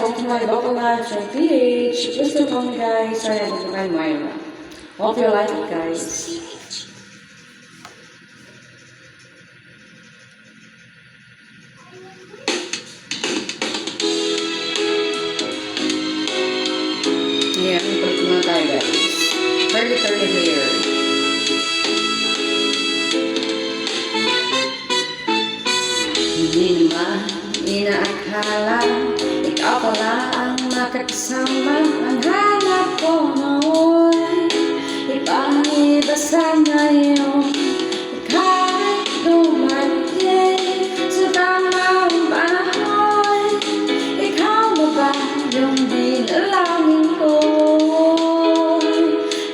welcome to my local live show PH. Please to call me guys. Sorry, I don't find Myra. Hope you like it guys. Yeah, pag mga tayo guys. 30 here. Hindi naman inaakala ikaw pala ang makakasama. Ang hanap ko noon ibang iba sa ngayon. Kahit dumating sa tamang panahon, ikaw na ba yung dinalangin ko?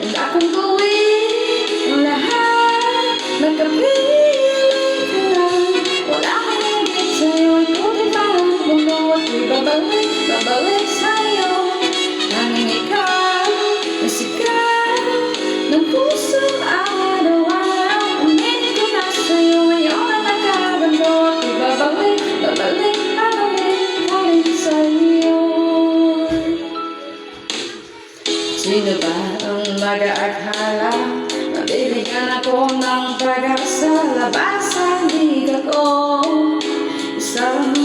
Handa kong gawin ang lahat, magkapiling ka lang. Wala kang higit sa'yo, ikaw di ba ang mundo at babalik sa'yo. Tanging ikaw na sigaw ng pusong araw-araw. Aminin ko na sa'yo, ngayon na nagkagando at babalik sa'yo. Sino ba ang mag-aakala mabibigyan ako ng pag-asa? Labasan di ako isang